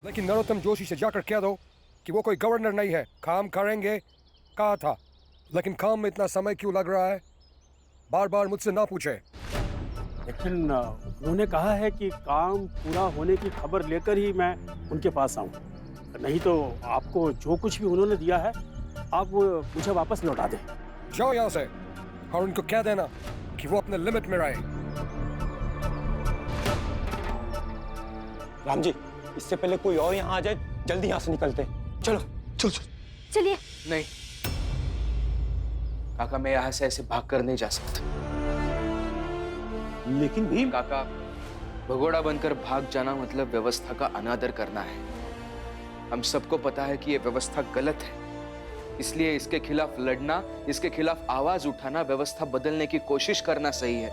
लेकिन नरोत्तम जोशी से जाकर कह दो कि वो कोई गवर्नर नहीं है, काम करेंगे कहा था, लेकिन काम में इतना समय क्यों लग रहा है, बार बार मुझसे ना पूछे। लेकिन उन्होंने कहा है कि काम पूरा होने की खबर लेकर ही मैं उनके पास आऊं, नहीं तो आपको जो कुछ भी उन्होंने दिया है आप वो मुझे वापस लौटा दें। जाओ यहाँ से और उनको कह देना कि वो अपने लिमिट में रहे। राम जी, इससे पहले कोई और यहाँ आ जाए, जल्दी यहाँ से निकलते। चलो चलो चलो। चलिए। नहीं काका, मैं यहाँ से ऐसे भाग कर नहीं जा सकता। लेकिन भीम काका, भगोड़ा बनकर भाग जाना मतलब व्यवस्था का अनादर करना है। हम सबको पता है कि ये व्यवस्था गलत है, इसलिए इसके खिलाफ लड़ना, इसके खिलाफ आवाज उठाना, व्यवस्था बदलने की कोशिश करना सही है।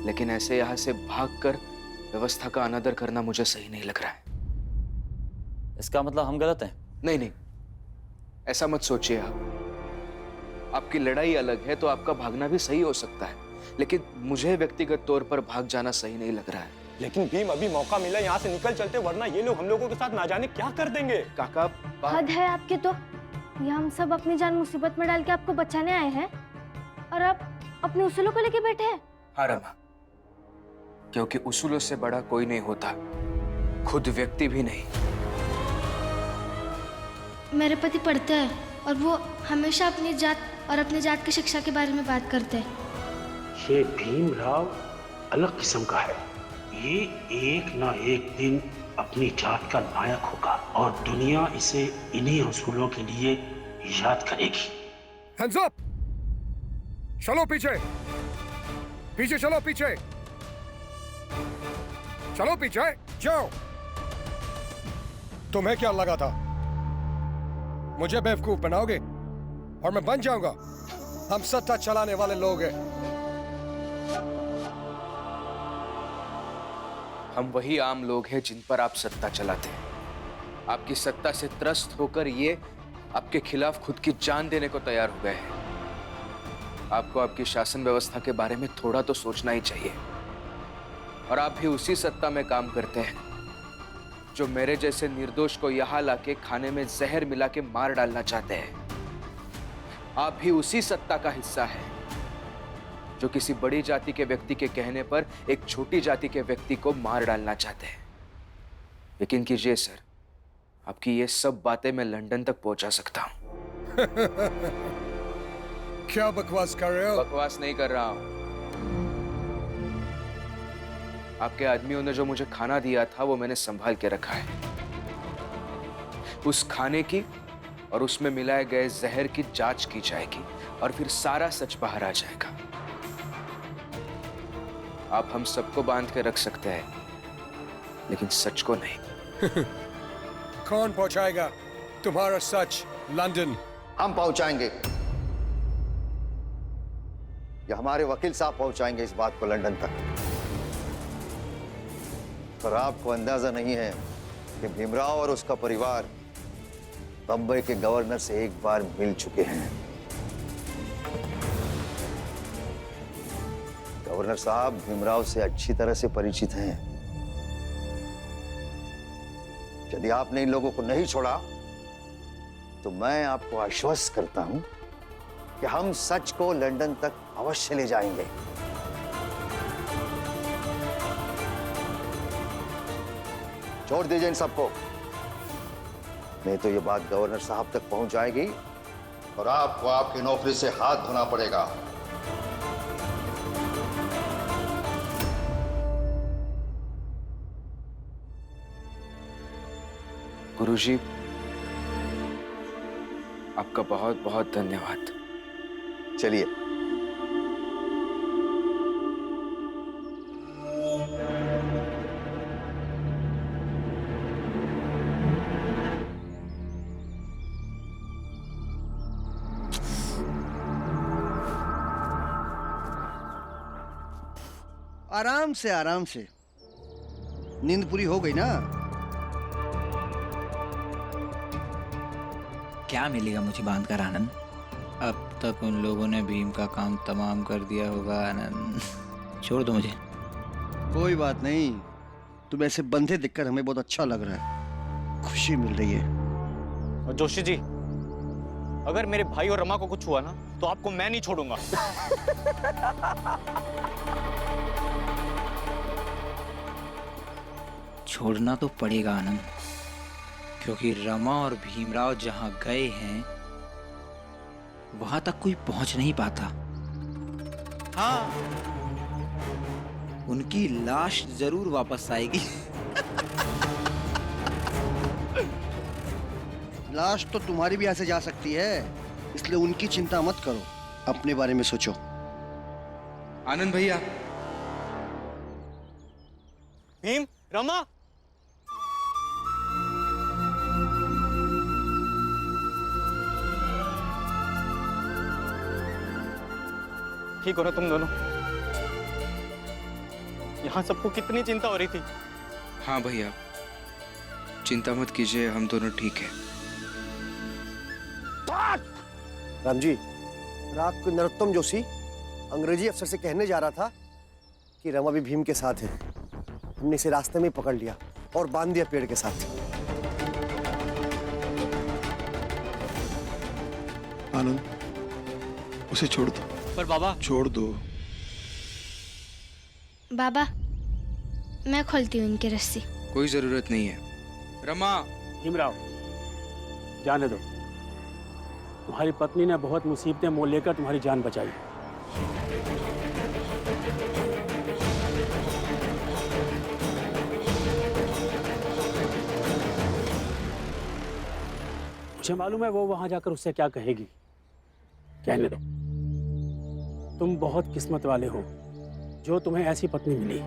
लेकिन ऐसे यहां से भागकर व्यवस्था का अनादर करना मुझे सही नहीं लग रहा है। इसका मतलब हम गलत हैं? नहीं नहीं, ऐसा मत सोचिए आप। आपकी लड़ाई अलग है तो आपका भागना भी सही हो सकता है, लेकिन मुझे व्यक्तिगत तौर पर भाग जाना सही नहीं लग रहा है। लेकिन भीम, अभी मौका मिला, यहाँ से निकल चलते, वरना ये लोग हम लोगों के साथ ना जाने क्या कर देंगे। काका हद है आपके तो। ये हम सब अपनी जान मुसीबत में डाल के आपको बचाने आए हैं और आप अपने उसूलों को लेके बैठे हैं। हाँ रमा, क्योंकि उसूलों से बड़ा कोई नहीं होता, खुद व्यक्ति भी नहीं। मेरे पति पढ़ते हैं और वो हमेशा अपनी जात और अपनी जात की शिक्षा के बारे में बात करते हैं। ये भीमराव अलग किस्म का है। ये एक ना एक दिन अपनी जात का नायक होगा और दुनिया इसे इन्हीं उसूलों के लिए याद करेगी। Hands up! चलो पीछे, पीछे चलो, पीछे चलो, पीछे जाओ। तुम्हें क्या लगा था मुझे बेवकूफ बनाओगे और मैं बन जाऊंगा? हम सत्ता चलाने वाले लोग हैं। हम वही आम लोग हैं जिन पर आप सत्ता चलाते हैं। आपकी सत्ता से त्रस्त होकर ये आपके खिलाफ खुद की जान देने को तैयार हो गए हैं। आपको आपकी शासन व्यवस्था के बारे में थोड़ा तो सोचना ही चाहिए। और आप भी उसी सत्ता में काम करते हैं जो मेरे जैसे निर्दोष को यहाँ लाके खाने में जहर मिला के मार डालना चाहते हैं। आप भी उसी सत्ता का हिस्सा है जो किसी बड़ी जाति के व्यक्ति के कहने पर एक छोटी जाति के व्यक्ति को मार डालना चाहते हैं। यकीन कीजिए सर, आपकी ये सब बातें मैं लंदन तक पहुंचा सकता हूं। क्या बकवास कर रहे हो? बकवास नहीं कर रहा हूं। आपके आदमियों ने जो मुझे खाना दिया था वो मैंने संभाल के रखा है। उस खाने की और उसमें मिलाए गए जहर की जांच की जाएगी और फिर सारा सच बाहर आ जाएगा। आप हम सबको बांध के रख सकते हैं, लेकिन सच को नहीं। कौन पहुंचाएगा तुम्हारा सच लंदन? हम पहुंचाएंगे या हमारे वकील साहब पहुंचाएंगे इस बात को लंदन तक। पर आपको अंदाजा नहीं है कि भीमराव और उसका परिवार बंबई के गवर्नर से एक बार मिल चुके हैं। गवर्नर साहब भीमराव से अच्छी तरह से परिचित हैं। यदि आपने इन लोगों को नहीं छोड़ा तो मैं आपको आश्वस्त करता हूं कि हम सच को लंदन तक अवश्य ले जाएंगे। छोड़ दीजिए इन सबको, नहीं तो ये बात गवर्नर साहब तक पहुंच जाएगी और आपको आपकी नौकरी से हाथ धोना पड़ेगा। गुरुजी, आपका बहुत बहुत धन्यवाद। चलिए। आराम से नींद पूरी हो गई ना? क्या मिलेगा मुझे बांध कर आनंद? अब तक उन लोगों ने भीम का काम तमाम कर दिया होगा आनंद। छोड़ दो मुझे। कोई बात नहीं, तुम्हें ऐसे बंधे देखकर हमें बहुत अच्छा लग रहा है, खुशी मिल रही है। और जोशी जी, अगर मेरे भाई और रमा को कुछ हुआ ना तो आपको मैं नहीं छोड़ूंगा। छोड़ना तो पड़ेगा आनंद, क्योंकि रमा और भीमराव जहां गए हैं वहां तक कोई पहुंच नहीं पाता। हाँ, उनकी लाश जरूर वापस आएगी। लाश तो तुम्हारी भी ऐसे जा सकती है, इसलिए उनकी चिंता मत करो, अपने बारे में सोचो। आनंद भैया, भीम, रमा, ठीक हो ना तुम दोनों? यहाँ सबको कितनी चिंता हो रही थी। हाँ भैया, चिंता मत कीजिए, हम दोनों ठीक हैं। राम जी, रात को नरोत्तम जोशी अंग्रेजी अफसर से कहने जा रहा था कि रमा भी भीम के साथ है। हमने इसे रास्ते में ही पकड़ लिया और बांध दिया पेड़ के साथ। आनंद, उसे छोड़ दो। पर बाबा, छोड़ दो। बाबा, मैं खोलती हूँ इनकी रस्सी। कोई जरूरत नहीं है। रमा, भीमराव, जाने दो। तुम्हारी पत्नी ने बहुत मुसीबतें मोल लेकर तुम्हारी जान बचाई। मुझे मालूम है वो वहां जाकर उससे क्या कहेगी। कहने दो। तुम बहुत किस्मत वाले हो जो तुम्हें ऐसी पत्नी मिली।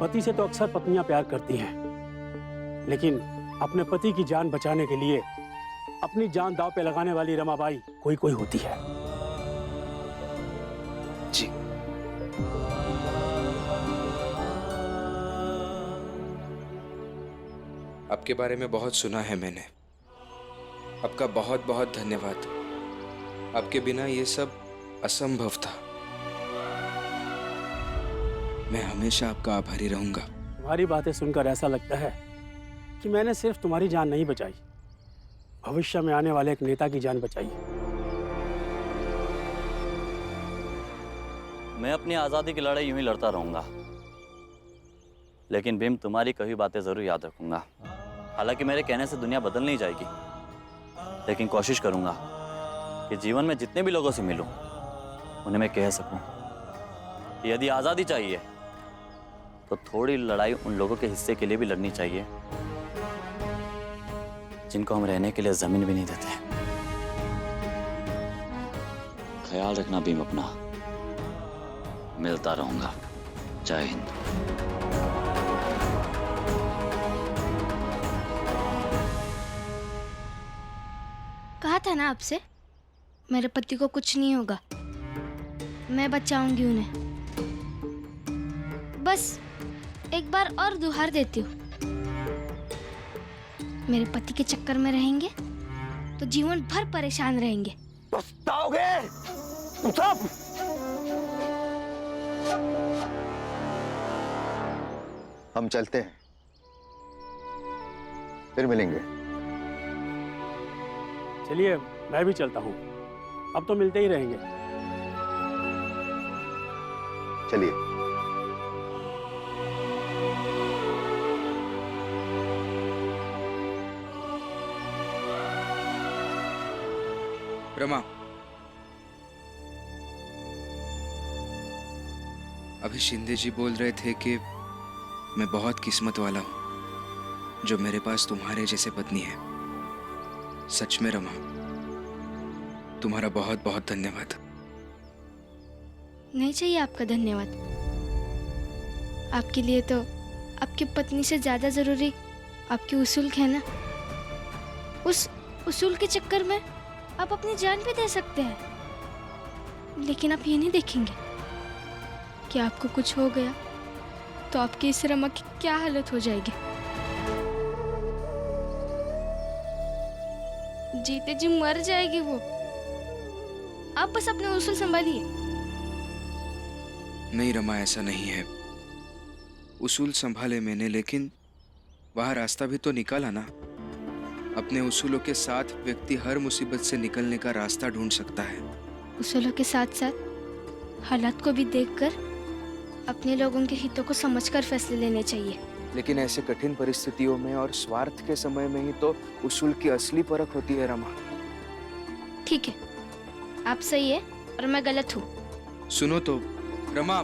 पति से तो अक्सर पत्नियां प्यार करती हैं, लेकिन अपने पति की जान बचाने के लिए अपनी जान दांव पे लगाने वाली रमाबाई कोई कोई होती है। जी। आपके बारे में बहुत सुना है मैंने। आपका बहुत बहुत धन्यवाद। आपके बिना ये सब असंभव था। मैं हमेशा आपका आभारी रहूंगा। तुम्हारी बातें सुनकर ऐसा लगता है कि मैंने सिर्फ तुम्हारी जान नहीं बचाई, भविष्य में आने वाले एक नेता की जान बचाई। मैं अपनी आज़ादी की लड़ाई यूं ही लड़ता रहूंगा, लेकिन भीम, तुम्हारी कही बातें जरूर याद रखूंगा। हालांकि मेरे कहने से दुनिया बदल नहीं जाएगी, लेकिन कोशिश करूंगा कि जीवन में जितने भी लोगों से मिलूं उन्हें मैं कह सकूं कि यदि आज़ादी चाहिए तो थोड़ी लड़ाई उन लोगों के हिस्से के लिए भी लड़नी चाहिए जिनको हम रहने के लिए जमीन भी नहीं देते। ख्याल रखना भीम अपना। मिलता रहूंगा। जय हिंद। कहा था ना आपसे, मेरे पति को कुछ नहीं होगा, मैं बचाऊंगी उन्हें। बस एक बार और दुहार देती हूँ, मेरे पति के चक्कर में रहेंगे तो जीवन भर परेशान रहेंगे। पछताओगे तुम सब। हम चलते हैं, फिर मिलेंगे। चलिए, मैं भी चलता हूँ। अब तो मिलते ही रहेंगे। चलिए। रमा, अभी शिंदे जी बोल रहे थे कि मैं बहुत किस्मत वाला हूं जो मेरे पास तुम्हारे जैसे पत्नी है। सच में रमा, तुम्हारा बहुत बहुत धन्यवाद। नहीं चाहिए आपका धन्यवाद। आपके लिए तो आपकी पत्नी से ज्यादा जरूरी आपकी उसूल है ना। उस उसूल के चक्कर में आप अपनी जान भी दे सकते हैं, लेकिन आप ये नहीं देखेंगे कि आपको कुछ हो गया तो आपकी इस रमा की क्या हालत हो जाएगी। जीते जी मर जाएगी वो। आप बस अपने उसूल संभालिए। नहीं रमा, ऐसा नहीं है। उसूल संभाले मैंने, लेकिन वह रास्ता भी तो निकाला ना। अपने उसूलों के साथ व्यक्ति हर मुसीबत से निकलने का रास्ता ढूंढ सकता है। उसूलों के साथ साथ हालात को भी देखकर अपने लोगों के हितों को समझकर फैसले लेने चाहिए। लेकिन ऐसे कठिन परिस्थितियों में और स्वार्थ के समय में ही तो उसूल की असली परख होती है रमा। ठीक है, आप सही है और मैं गलत हूँ। सुनो तो रमा।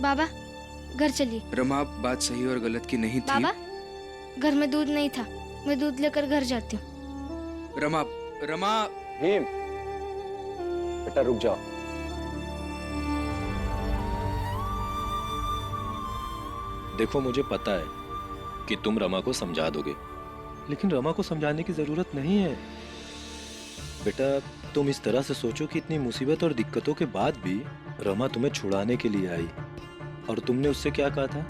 बाबा घर चलिए। रमा, बात सही और गलत की नहीं थी। बाबा घर में दूध नहीं था, मैं दूध लेकर घर जाती हूँ। रमा, रमा। भीम, बेटा रुक जाओ। देखो, मुझे पता है कि तुम रमा को समझा दोगे, लेकिन रमा को समझाने की जरूरत नहीं है। बेटा, तुम इस तरह से सोचो कि इतनी मुसीबत और दिक्कतों के बाद भी रमा तुम्हें छुड़ाने के लिए आई, और तुमने उससे क्या कहा था?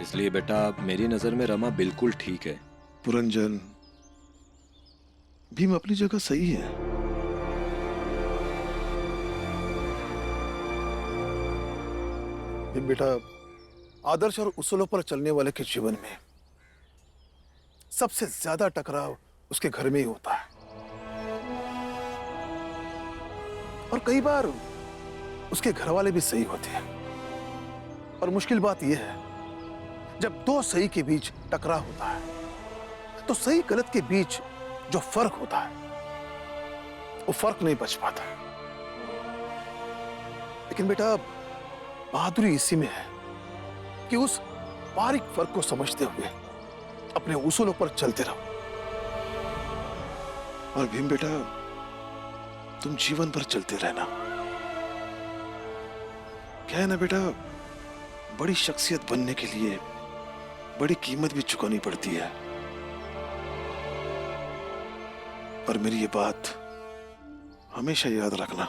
इसलिए बेटा, मेरी नजर में रमा बिल्कुल ठीक है। पुरंजन, भीम अपनी जगह सही है। भीम बेटा, आदर्श और उसूलों पर चलने वाले के जीवन में सबसे ज्यादा टकराव उसके घर में ही होता है, और कई बार उसके घर वाले भी सही होते हैं। और मुश्किल बात यह है, जब दो सही के बीच टकराव होता है तो सही गलत के बीच जो फर्क होता है वो फर्क नहीं बच पाता। लेकिन बेटा, बहादुरी इसी में है कि उस बारीक फर्क को समझते हुए अपने उसूलों पर चलते रहो। और भीम बेटा, तुम जीवन भर चलते रहना। क्या है ना बेटा, बड़ी शख्सियत बनने के लिए बड़ी कीमत भी चुकानी पड़ती है। पर मेरी ये बात हमेशा याद रखना।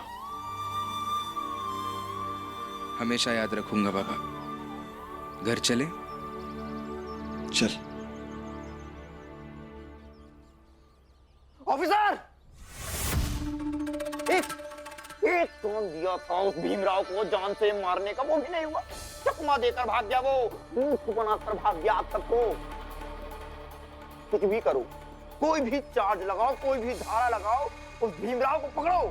हमेशा याद रखूंगा बाबा। घर चले? चल। ऑफिसर, एक कौन दिया था उस भीमराव को जान से मारने का, वो भी नहीं हुआ। चकमा देकर भाग गया, वो मूर्ख बनाकर भाग गया। आप सबको कुछ भी करो, कोई भी चार्ज लगाओ, कोई भी धारा लगाओ, उस भीमराव को पकड़ो।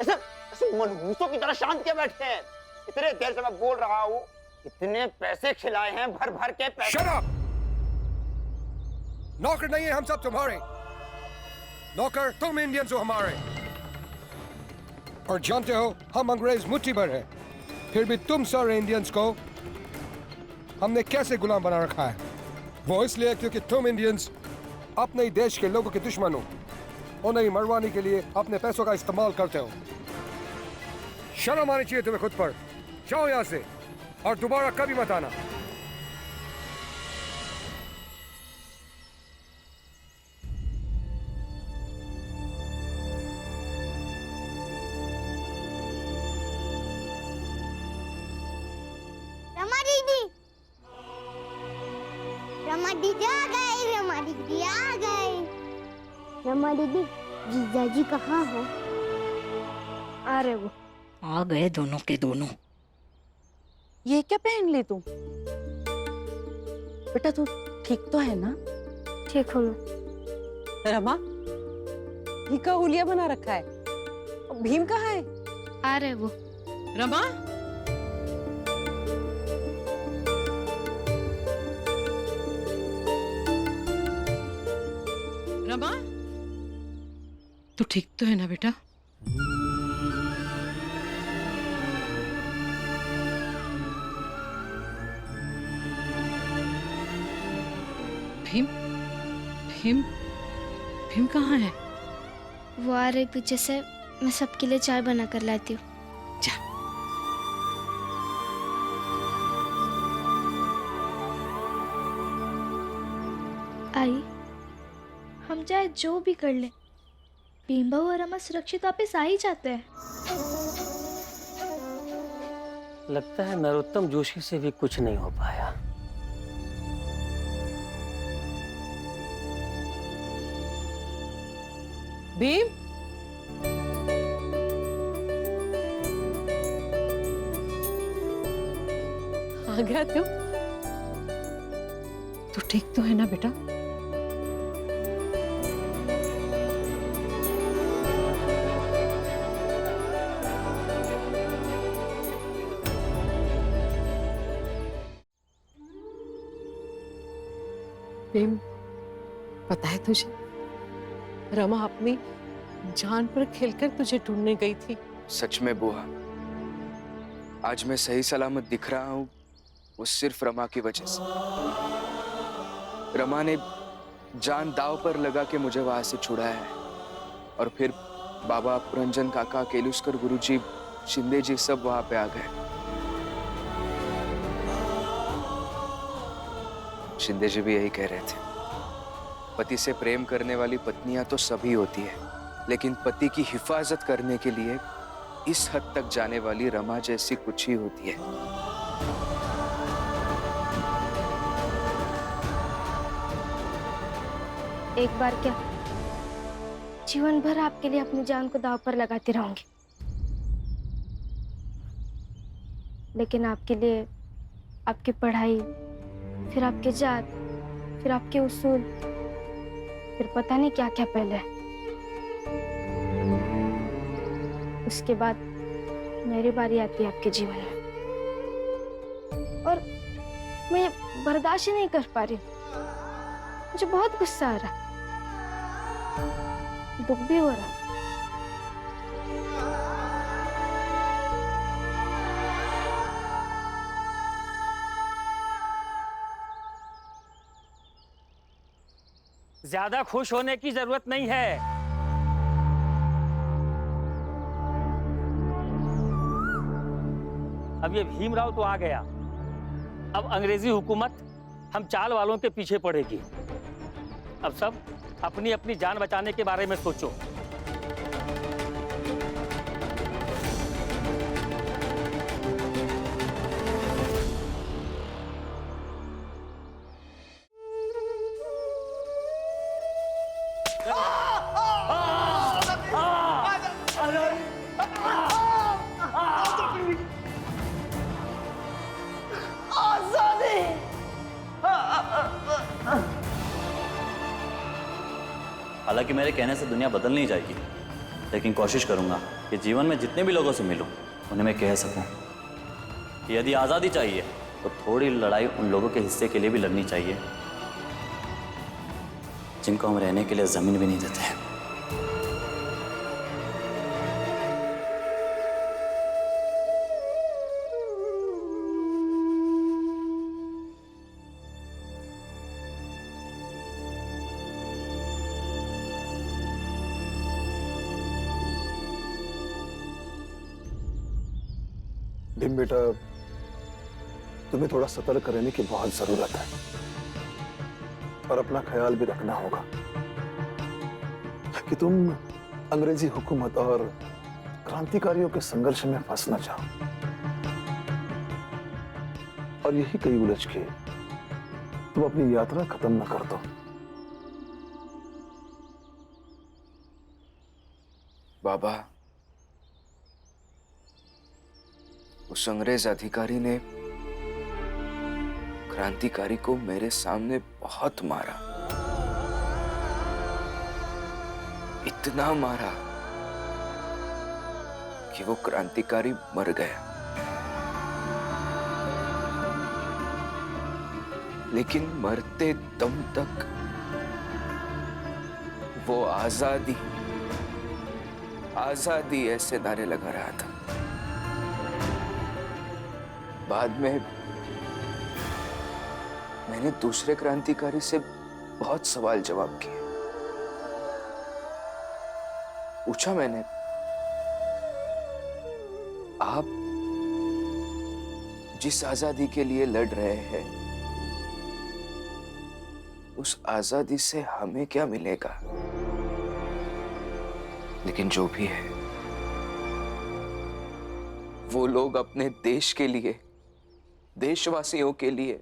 ऐसे मनहूसों की तरह शांत के बैठे हैं। इतने देर से मैं बोल रहा हूं, इतने पैसे खिलाए हैं, भर भर के पैसे। Shut up! नौकर नहीं है हम सब तुम्हारे, नौकर तुम इंडियंस हो हमारे। और जानते हो, हम अंग्रेज मुट्ठी भर हैं, फिर भी तुम सारे इंडियंस को हमने कैसे गुलाम बना रखा है? वो इसलिए क्योंकि तुम इंडियंस अपने ही देश के लोगों के दुश्मन हो, उन्हें मरवाने के लिए अपने पैसों का इस्तेमाल करते हो। शर्म आनी चाहिए तुम्हें खुद पर। जाओ यहां से और दोबारा कभी मत आना। रमा दीदी, रमा दीदी आ गए, रमा दीदी आ गए। रमा दीदी, जीजा जी कहाँ है? आ रहे वो। आ गए दोनों के दोनों। ये क्या पहन ली तू? बेटा तू ठीक तो है ना? ठीक हूँ मैं। रमा, ये का हुलिया बना रखा है। भीम कहाँ है? आ रहे वो। रमा, रमा, तू ठीक तो है ना बेटा? भीम, भीम, भीम कहाँ है? वो आ रही पीछे से, मैं सबके लिए चाय बना कर लाती हूँ। आई, हम चाहे जो भी कर ले, भीमबाऊ और रमा सुरक्षित वापस आ ही जाते हैं। लगता है नरोत्तम जोशी से भी कुछ नहीं हो पाया। भीम, आ गया तू ठीक तो है ना बेटा? प्रेम, पता है तुझे, रमा अपनी जान पर खेलकर तुझे ढूंढने गई थी। सच में बुआ, आज मैं सही सलामत दिख रहा हूँ वो सिर्फ रमा की वजह से। रमा ने जान दांव पर लगा के मुझे वहां से छुड़ाया है। और फिर बाबा, पुरंजन काका, केलुस्कर गुरुजी, शिंदे जी सब वहां पे आ गए। शिंदे जी भी यही कह रहे थे, पति से प्रेम करने वाली पत्नियां तो सभी होती है, लेकिन पति की हिफाजत करने के लिए इस हद तक जाने वाली रमा जैसी कुछ ही होती है। एक बार क्या, जीवन भर आपके लिए अपनी जान को दांव पर लगाती रहूंगी, लेकिन आपके लिए आपकी पढ़ाई, फिर आपके जात, फिर आपके उसूल, फिर पता नहीं क्या क्या पहले। उसके बाद मेरी बारी आती है आपके जीवन में, और मैं ये बर्दाश्त ही नहीं कर पा रही। मुझे बहुत गुस्सा आ रहा, दुख भी हो रहा। ज्यादा खुश होने की जरूरत नहीं है। अब ये भीमराव तो आ गया, अब अंग्रेजी हुकूमत हम चाल वालों के पीछे पड़ेगी। अब सब अपनी अपनी जान बचाने के बारे में सोचो। हालांकि मेरे कहने से दुनिया बदल नहीं जाएगी, लेकिन कोशिश करूंगा कि जीवन में जितने भी लोगों से मिलूं उन्हें मैं कह सकूं कि यदि आज़ादी चाहिए तो थोड़ी लड़ाई उन लोगों के हिस्से के लिए भी लड़नी चाहिए जिनको हम रहने के लिए ज़मीन भी नहीं देते हैं। भीम बेटा, तुम्हें थोड़ा सतर्क रहने की बहुत जरूरत है और अपना ख्याल भी रखना होगा कि तुम अंग्रेजी हुकूमत और क्रांतिकारियों के संघर्ष में फंस न जाओ और यही कई उलझ के तुम अपनी यात्रा खत्म न कर दो। बाबा, उस अंग्रेज अधिकारी ने क्रांतिकारी को मेरे सामने बहुत मारा, इतना मारा कि वो क्रांतिकारी मर गया। लेकिन मरते दम तक वो आजादी आजादी ऐसे नारे लगा रहा था। बाद में मैंने दूसरे क्रांतिकारी से बहुत सवाल जवाब किए। पूछा मैंने, आप जिस आजादी के लिए लड़ रहे हैं उस आजादी से हमें क्या मिलेगा? लेकिन जो भी है, वो लोग अपने देश के लिए, देशवासियों के लिए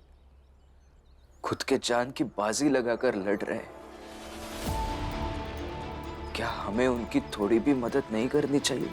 खुद के जान की बाजी लगाकर लड़ रहे हैं। क्या हमें उनकी थोड़ी भी मदद नहीं करनी चाहिए?